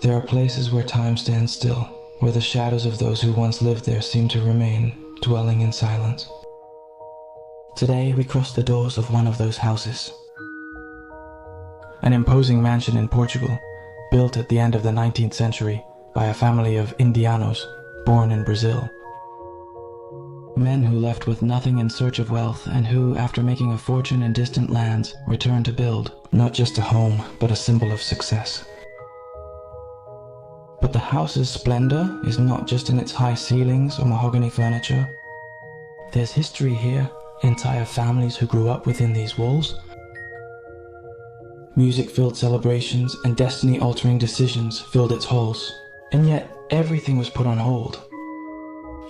There are places where time stands still, where the shadows of those who once lived there seem to remain, dwelling in silence. Today we cross the doors of one of those houses. An imposing mansion in Portugal, built at the end of the 19th century by a family of Indianos, born in Brazil. Men who left with nothing in search of wealth and who, after making a fortune in distant lands, returned to build, not just a home, but a symbol of success. But the house's splendor is not just in its high ceilings or mahogany furniture. There's history here, entire families who grew up within these walls. Music-filled celebrations and destiny-altering decisions filled its halls, and yet everything was put on hold.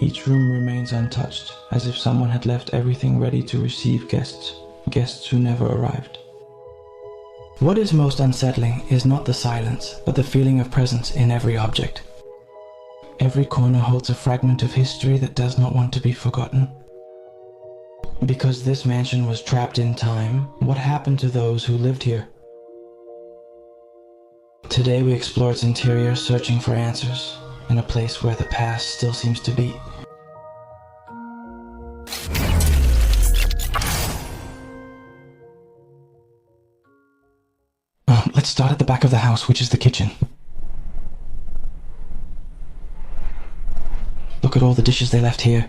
Each room remains untouched, as if someone had left everything ready to receive guests who never arrived. What is most unsettling is not the silence, but the feeling of presence in every object. Every corner holds a fragment of history that does not want to be forgotten. Because this mansion was trapped in time, what happened to those who lived here? Today we explore its interior, searching for answers, in a place where the past still seems to beat. Let's start at the back of the house, which is the kitchen. Look at all the dishes they left here.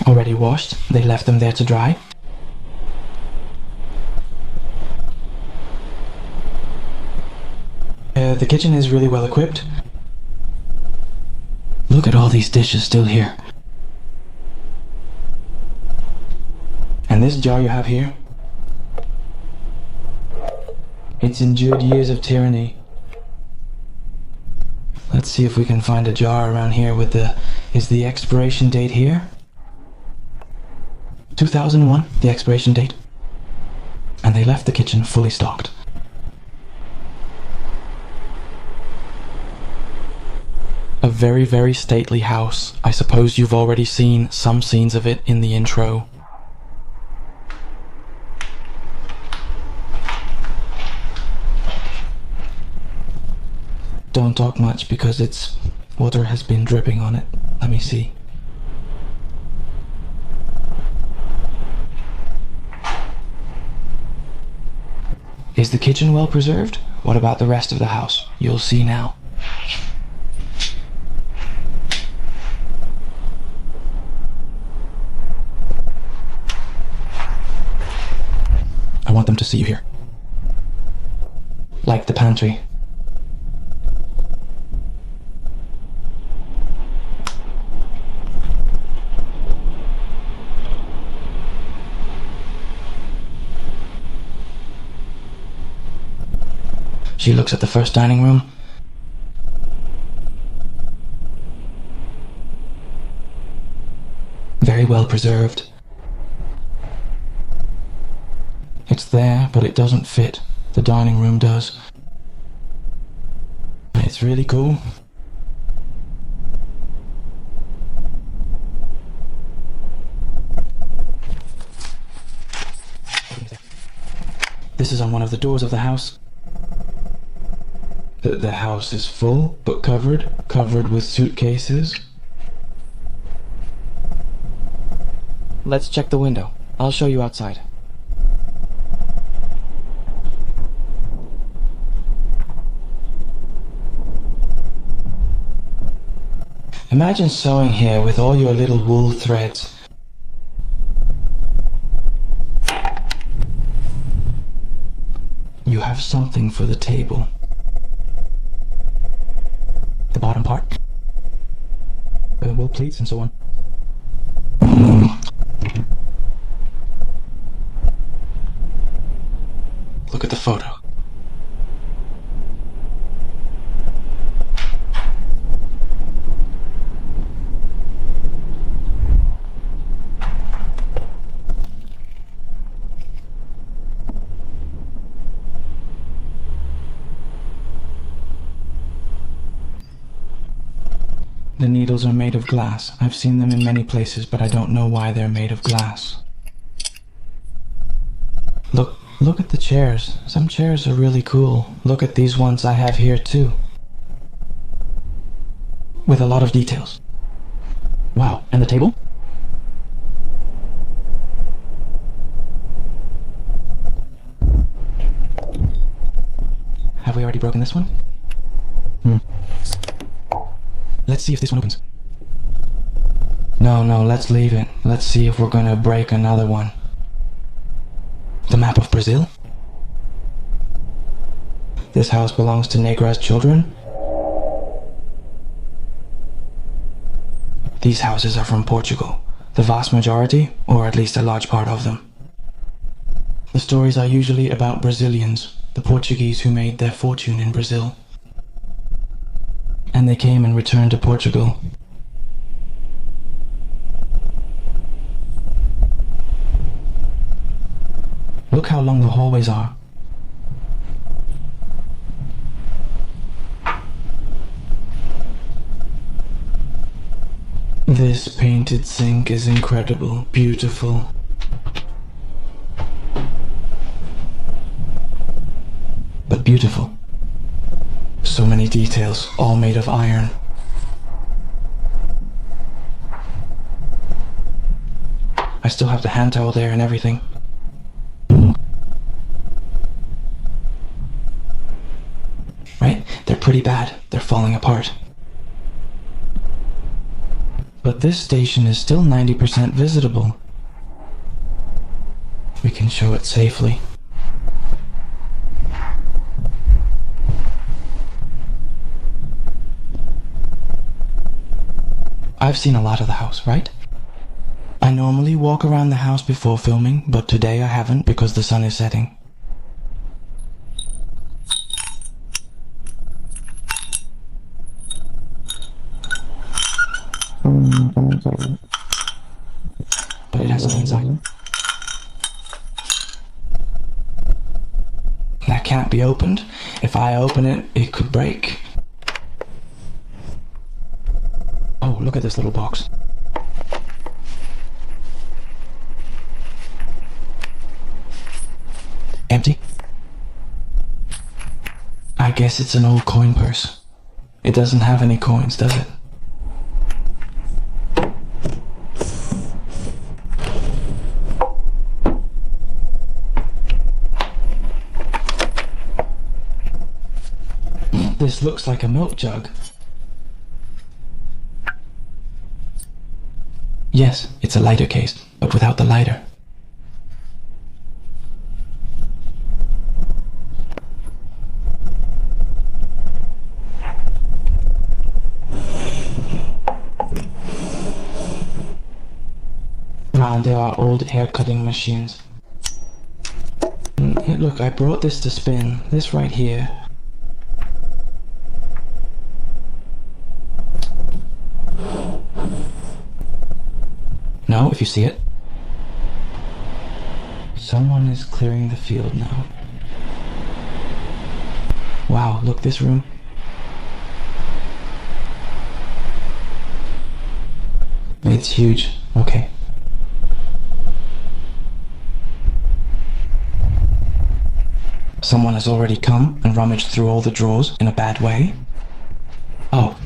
Already washed, they left them there to dry. The kitchen is really well equipped. Look at all these dishes still here. And this jar you have here, it's endured years of tyranny. Let's see if we can find a jar around here with is the expiration date here? 2001, the expiration date. And they left the kitchen fully stocked. A very, very stately house. I suppose you've already seen some scenes of it in the intro. Don't talk much because water has been dripping on it. Let me see. Is the kitchen well preserved? What about the rest of the house? You'll see now. I want them to see you here. Like the pantry. She looks at the first dining room. Very well preserved. It's there, but it doesn't fit. The dining room does. It's really cool. This is on one of the doors of the house. The house is full, but covered with suitcases. Let's check the window. I'll show you outside. Imagine sewing here with all your little wool threads. You have something for the table. The bottom part. Wool pleats and so on. Look at the photo. The needles are made of glass. I've seen them in many places, but I don't know why they're made of glass. Look Look at the chairs. Some chairs are really cool. Look at these ones I have here too. With a lot of details. Wow, and the table? Have we already broken this one? Let's see if this one opens. No, let's leave it. Let's see if we're gonna break another one. The map of Brazil? This house belongs to Negra's children? These houses are from Portugal. The vast majority, or at least a large part of them. The stories are usually about Brazilians, the Portuguese who made their fortune in Brazil. And they came and returned to Portugal. Look how long the hallways are. This painted sink is incredible, beautiful. But beautiful. So many details, all made of iron. I still have the hand towel there and everything. Right? They're pretty bad. They're falling apart. But this station is still 90% visitable. We can show it safely. I've seen a lot of the house, right? I normally walk around the house before filming, but today I haven't because the sun is setting. But it has something inside. That can't be opened. If I open it, it could break. Oh, look at this little box. Empty? I guess it's an old coin purse. It doesn't have any coins, does it? This looks like a milk jug. Yes, it's a lighter case, but without the lighter. Around there are old hair cutting machines. Hey, look, I brought this to spin. This right here. No, if you see it. Someone is clearing the field now. Wow, look, this room. It's huge. Okay. Someone has already come and rummaged through all the drawers in a bad way. Oh.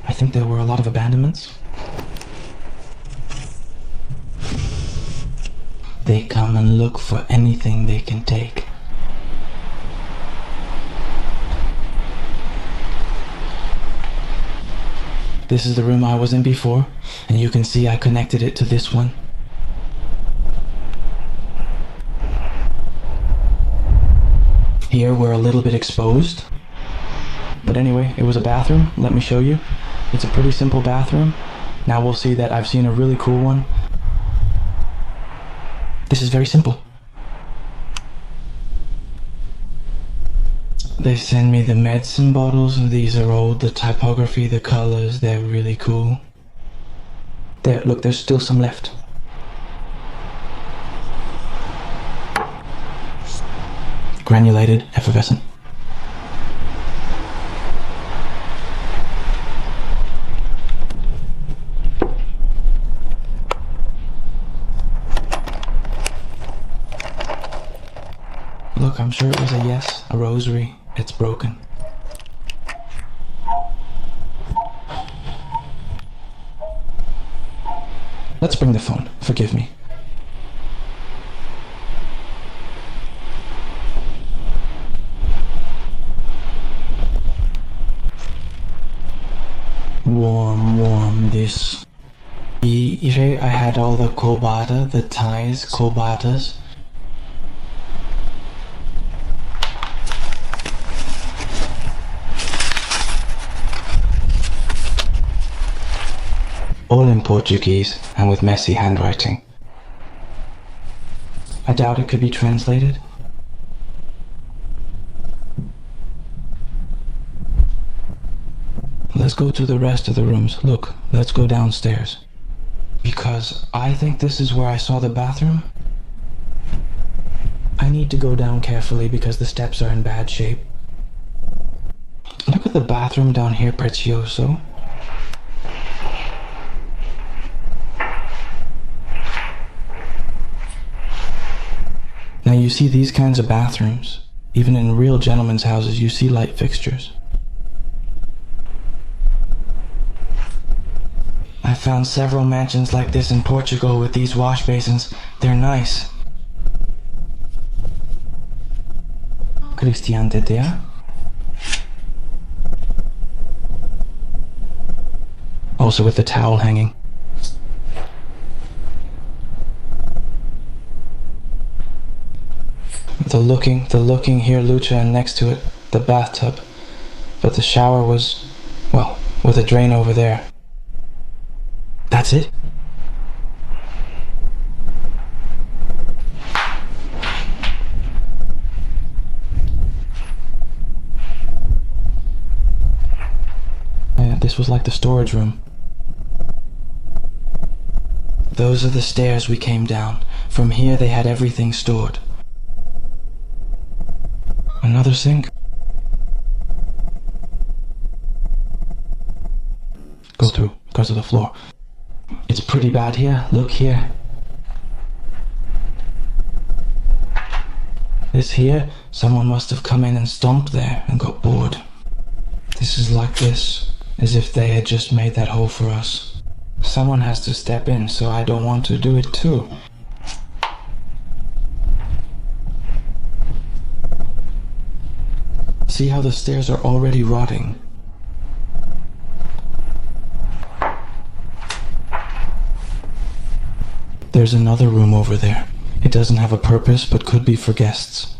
I think there were a lot of abandonments. They come and look for anything they can take. This is the room I was in before, and you can see I connected it to this one. Here we're a little bit exposed. But anyway, it was a bathroom. Let me show you. It's a pretty simple bathroom. Now we'll see that I've seen a really cool one. This is very simple. They send me the medicine bottles, and these are old. The typography, the colors, they're really cool. There, look, there's still some left. Granulated, effervescent. I'm sure it was a yes, a rosary. It's broken. Let's bring the phone. Forgive me. Warm this. I had all the kobata, the ties, kobatas. All in Portuguese and with messy handwriting. I doubt it could be translated. Let's go to the rest of the rooms. Look, let's go downstairs. Because I think this is where I saw the bathroom. I need to go down carefully because the steps are in bad shape. Look at the bathroom down here, Precioso. Now you see these kinds of bathrooms. Even in real gentlemen's houses, you see light fixtures. I found several mansions like this in Portugal with these wash basins. They're nice. Christian Tetea. Also with the towel hanging. The looking here, Lucha, and next to it, the bathtub. But the shower was, well, with a drain over there. That's it? This was like the storage room. Those are the stairs we came down. From here they had everything stored. Another sink? Go through, because of the floor. It's pretty bad here. Look here. This here, someone must have come in and stomped there and got bored. This is like this, as if they had just made that hole for us. Someone has to step in, so I don't want to do it too. See how the stairs are already rotting? There's another room over there. It doesn't have a purpose, but could be for guests.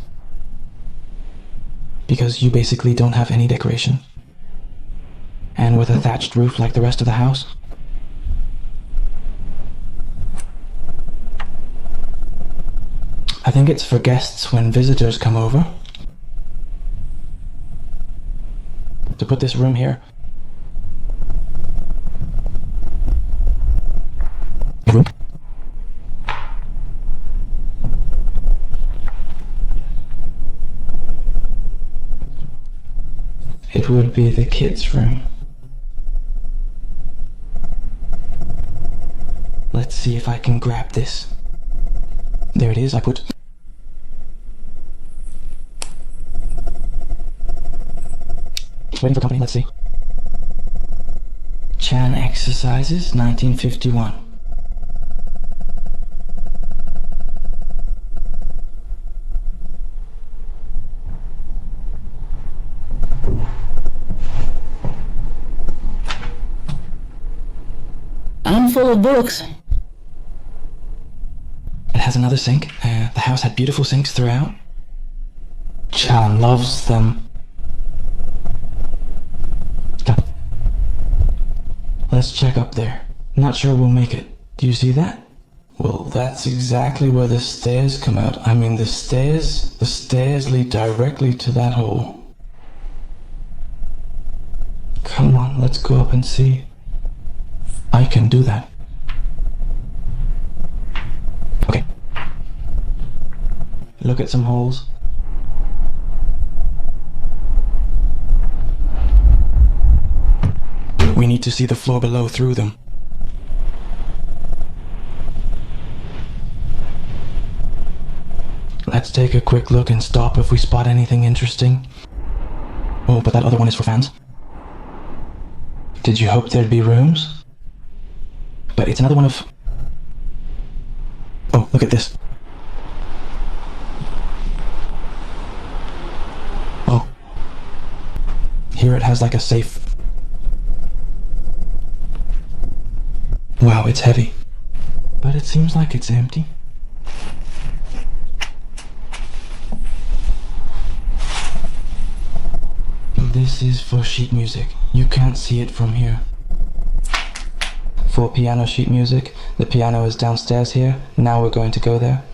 Because you basically don't have any decoration. And with a thatched roof like the rest of the house. I think it's for guests when visitors come over. To put this room here. Room. It would be the kids' room. Let's see if I can grab this. There it is, I put... Waiting for company, let's see. Chan Exercises, 1951. I'm full of books. It has another sink. The house had beautiful sinks throughout. Chan loves them. Let's check up there. Not sure we'll make it. Do you see that? Well, that's exactly where the stairs come out. I mean, the stairs lead directly to that hole. Come on, let's go up and see. I can do that. Okay. Look at some holes. We need to see the floor below through them. Let's Let's take a quick look and stop if we spot anything interesting. Oh, but that other one is for fans. Did you hope there'd be rooms? But it's another one of... Oh, look at this. Oh. Here it has like a safe. Wow, it's heavy. But it seems like it's empty. This is for sheet music. You can't see it from here. For piano sheet music, the piano is downstairs here. Now we're going to go there.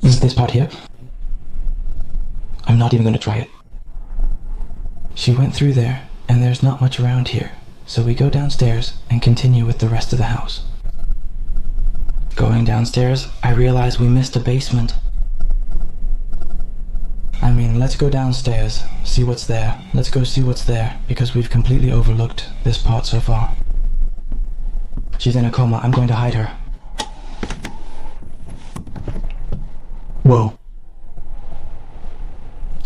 Is this part here? I'm not even going to try it. She went through there, and there's not much around here. So we go downstairs and continue with the rest of the house. Going downstairs, I realize we missed a basement. I mean, let's go downstairs, see what's there. Let's go see what's there, because we've completely overlooked this part so far. She's in a coma. I'm going to hide her. Whoa.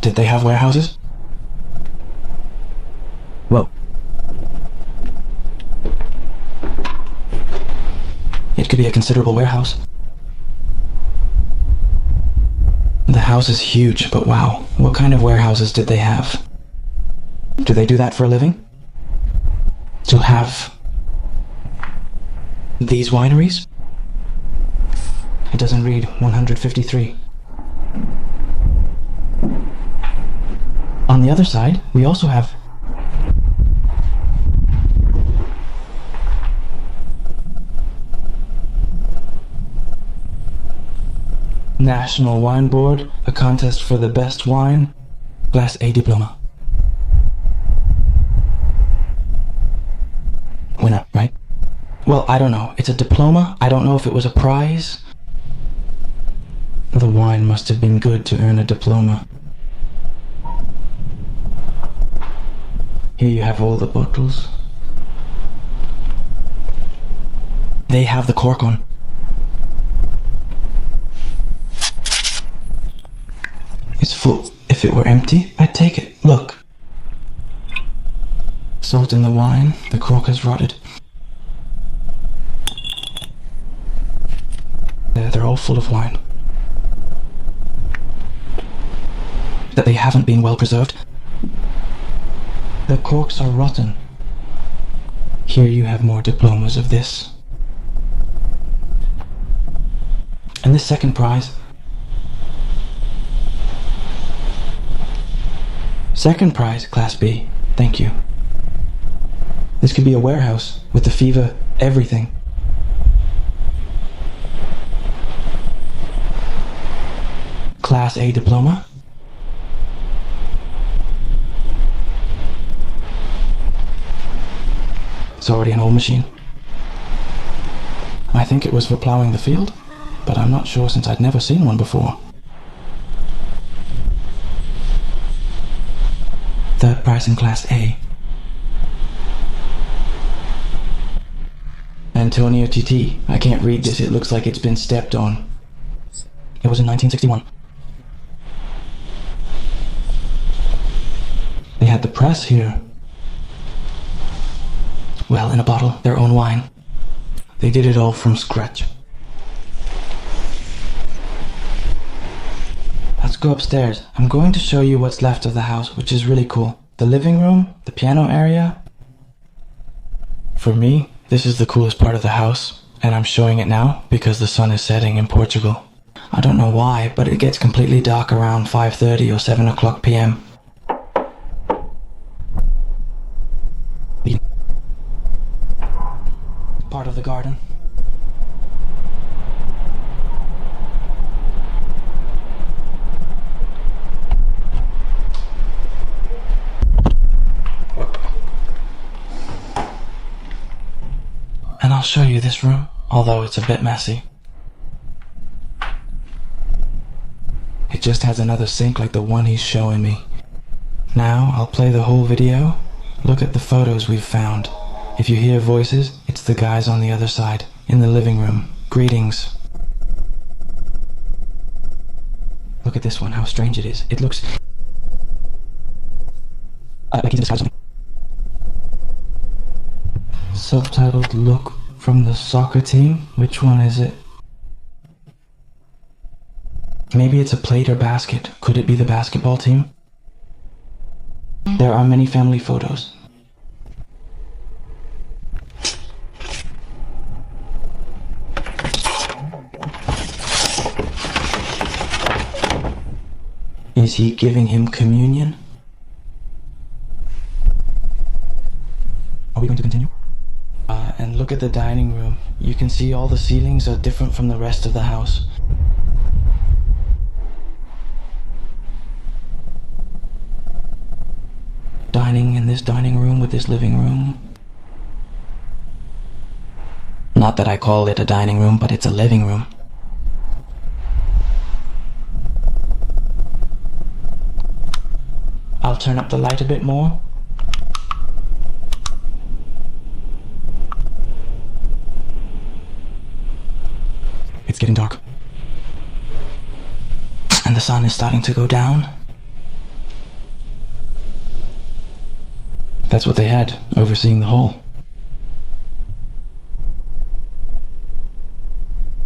Did they have warehouses? Whoa. It could be a considerable warehouse. The house is huge, but wow, what kind of warehouses did they have? Do they do that for a living? To have these wineries? It doesn't read 153. On the other side, we also have National Wine Board, a contest for the best wine, Class A diploma. Winner, right? Well, I don't know. It's a diploma. I don't know if it was a prize. The wine must have been good to earn a diploma. Here you have all the bottles. They have the cork on. It's full. If it were empty, I'd take it. Look. Salt in the wine. The cork has rotted. They're all full of wine. That they haven't been well preserved. The corks are rotten. Here you have more diplomas of this. And this second prize. Second prize, Class B. Thank you. This could be a warehouse with the fever, everything. Class A diploma. It's already an old machine. I think it was for plowing the field, but I'm not sure since I'd never seen one before. Third prize in Class A. Antonio TT. I can't read this. It looks like it's been stepped on. It was in 1961. They had the press here. Well, in a bottle, their own wine. They did it all from scratch. Let's go upstairs. I'm going to show you what's left of the house, which is really cool. The living room, the piano area. For me, this is the coolest part of the house, and I'm showing it now because the sun is setting in Portugal. I don't know why, but it gets completely dark around 5:30 or 7 o'clock p.m. Part of the garden. And I'll show you this room, although it's a bit messy. It just has another sink like the one he's showing me. Now I'll play the whole video. Look at the photos we've found. If you hear voices, it's the guys on the other side, in the living room. Greetings. Look at this one, how strange it is. It looks like he's inside something. Subtitled "Look from the Soccer Team." Which one is it? Maybe it's a plate or basket. Could it be the basketball team? There are many family photos. Is he giving him communion? Are we going to continue? And look at the dining room. You can see all the ceilings are different from the rest of the house. Dining in this dining room with this living room. Not that I call it a dining room, but it's a living room. I'll turn up the light a bit more. It's getting dark. And the sun is starting to go down. That's what they had, overseeing the whole.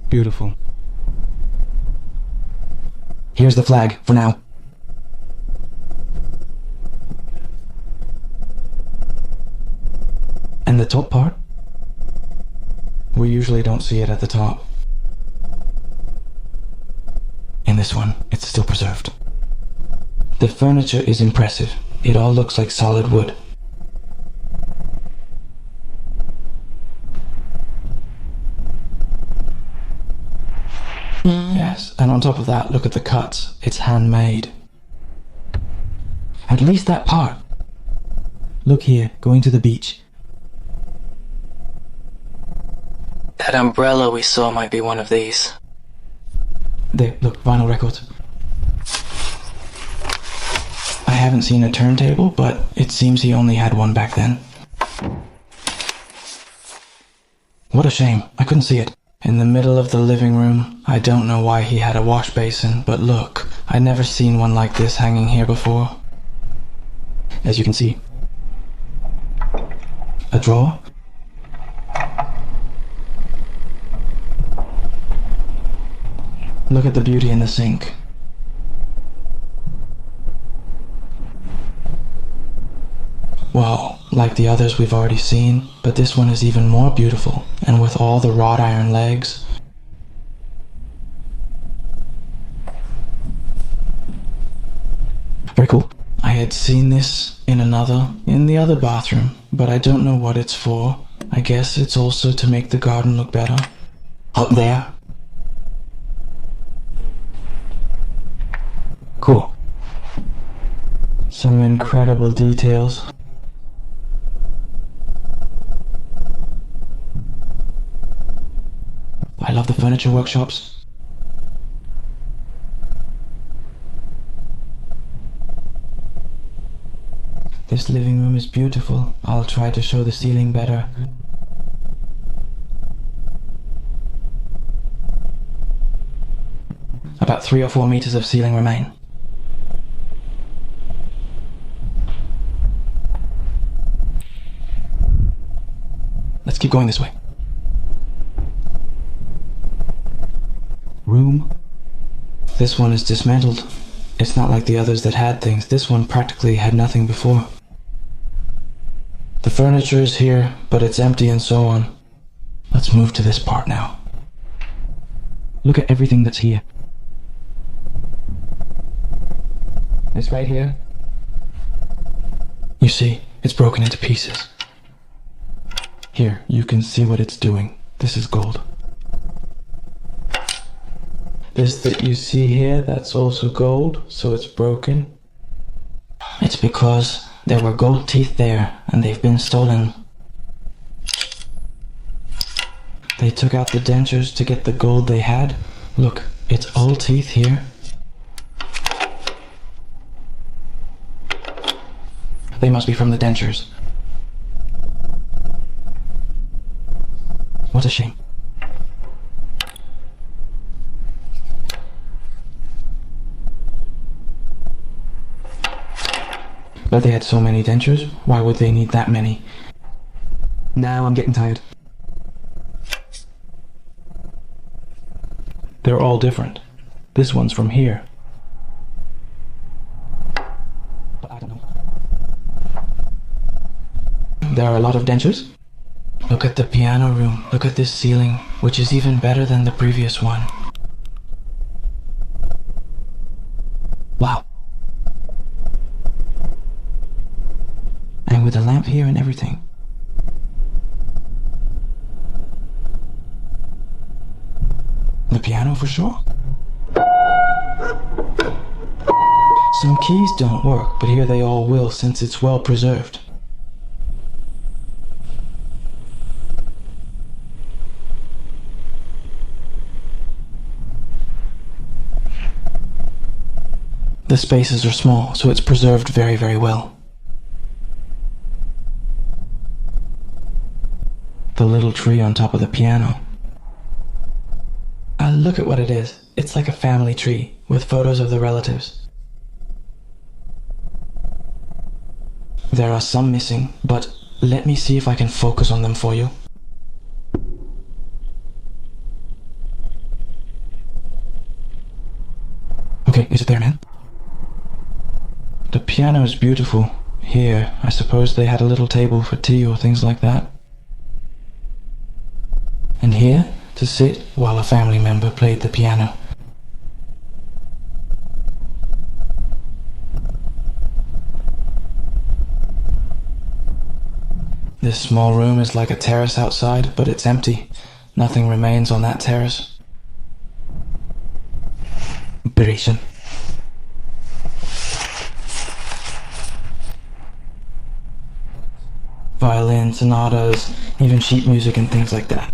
Beautiful. Here's the flag, for now. And the top part? We usually don't see it at the top. In this one, it's still preserved. The furniture is impressive. It all looks like solid wood. Yes, and on top of that, look at the cuts. It's handmade. At least that part. Look here, going to the beach. That umbrella we saw might be one of these. There, look, vinyl records. I haven't seen a turntable, but it seems he only had one back then. What a shame, I couldn't see it. In the middle of the living room, I don't know why he had a wash basin, but look, I'd never seen one like this hanging here before. As you can see. A drawer? Look at the beauty in the sink. Wow, like the others we've already seen, but this one is even more beautiful, and with all the wrought iron legs. Very cool. I had seen this in the other bathroom, but I don't know what it's for. I guess it's also to make the garden look better. Up there. Cool. Some incredible details. I love the furniture workshops. This living room is beautiful. I'll try to show the ceiling better. About 3 or 4 meters of ceiling remain. Let's keep going this way. Room. This one is dismantled. It's not like the others that had things. This one practically had nothing before. The furniture is here, but it's empty and so on. Let's move to this part now. Look at everything that's here. This right here. You see, it's broken into pieces. Here, you can see what it's doing. This is gold. This that you see here, that's also gold, so it's broken. It's because there were gold teeth there, and they've been stolen. They took out the dentures to get the gold they had. Look, it's all teeth here. They must be from the dentures. What a shame. But they had so many dentures, why would they need that many? Now I'm getting tired. They're all different. This one's from here. But I don't know. There are a lot of dentures. Look at the piano room. Look at this ceiling, which is even better than the previous one. Wow. And with a lamp here and everything. The piano for sure. Some keys don't work, but here they all will since it's well preserved. The spaces are small, so it's preserved very, very well. The little tree on top of the piano. Look at what it is. It's like a family tree, with photos of the relatives. There are some missing, but let me see if I can focus on them for you. Okay, is it there, man? The piano is beautiful. Here, I suppose they had a little table for tea or things like that. And here, to sit while a family member played the piano. This small room is like a terrace outside, but it's empty. Nothing remains on that terrace. Operation. Violin, sonatas, even sheet music and things like that.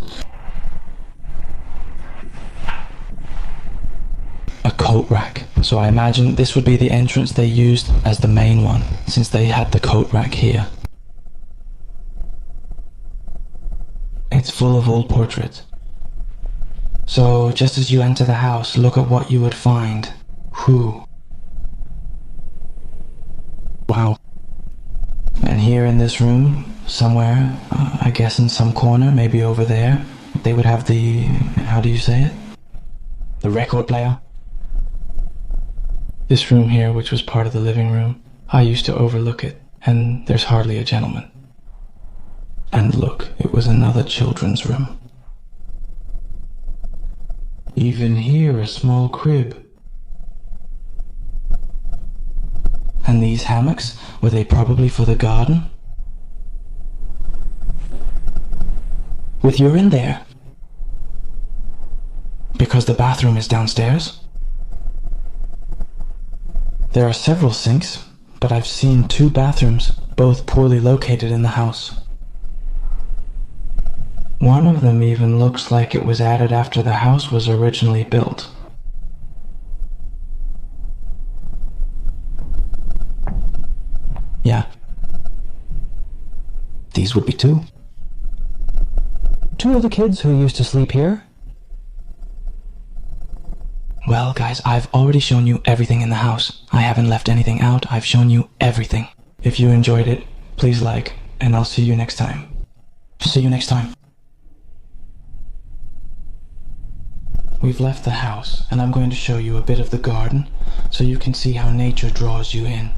A coat rack. So I imagine this would be the entrance they used as the main one, since they had the coat rack here. It's full of old portraits. So just as you enter the house, look at what you would find. Who? Wow. And here in this room, somewhere, I guess in some corner, maybe over there, they would have the, how do you say it? The record player. This room here, which was part of the living room, I used to overlook it, and there's hardly a gentleman. And look, it was another children's room. Even here, a small crib. And these hammocks, were they probably for the garden? With urine there? Because the bathroom is downstairs? There are several sinks, but I've seen 2 bathrooms, both poorly located in the house. One of them even looks like it was added after the house was originally built. Yeah. These would be 2. 2 of the kids who used to sleep here. Well, guys, I've already shown you everything in the house. I haven't left anything out. I've shown you everything. If you enjoyed it, please like, and I'll see you next time. See you next time. We've left the house, and I'm going to show you a bit of the garden, so you can see how nature draws you in.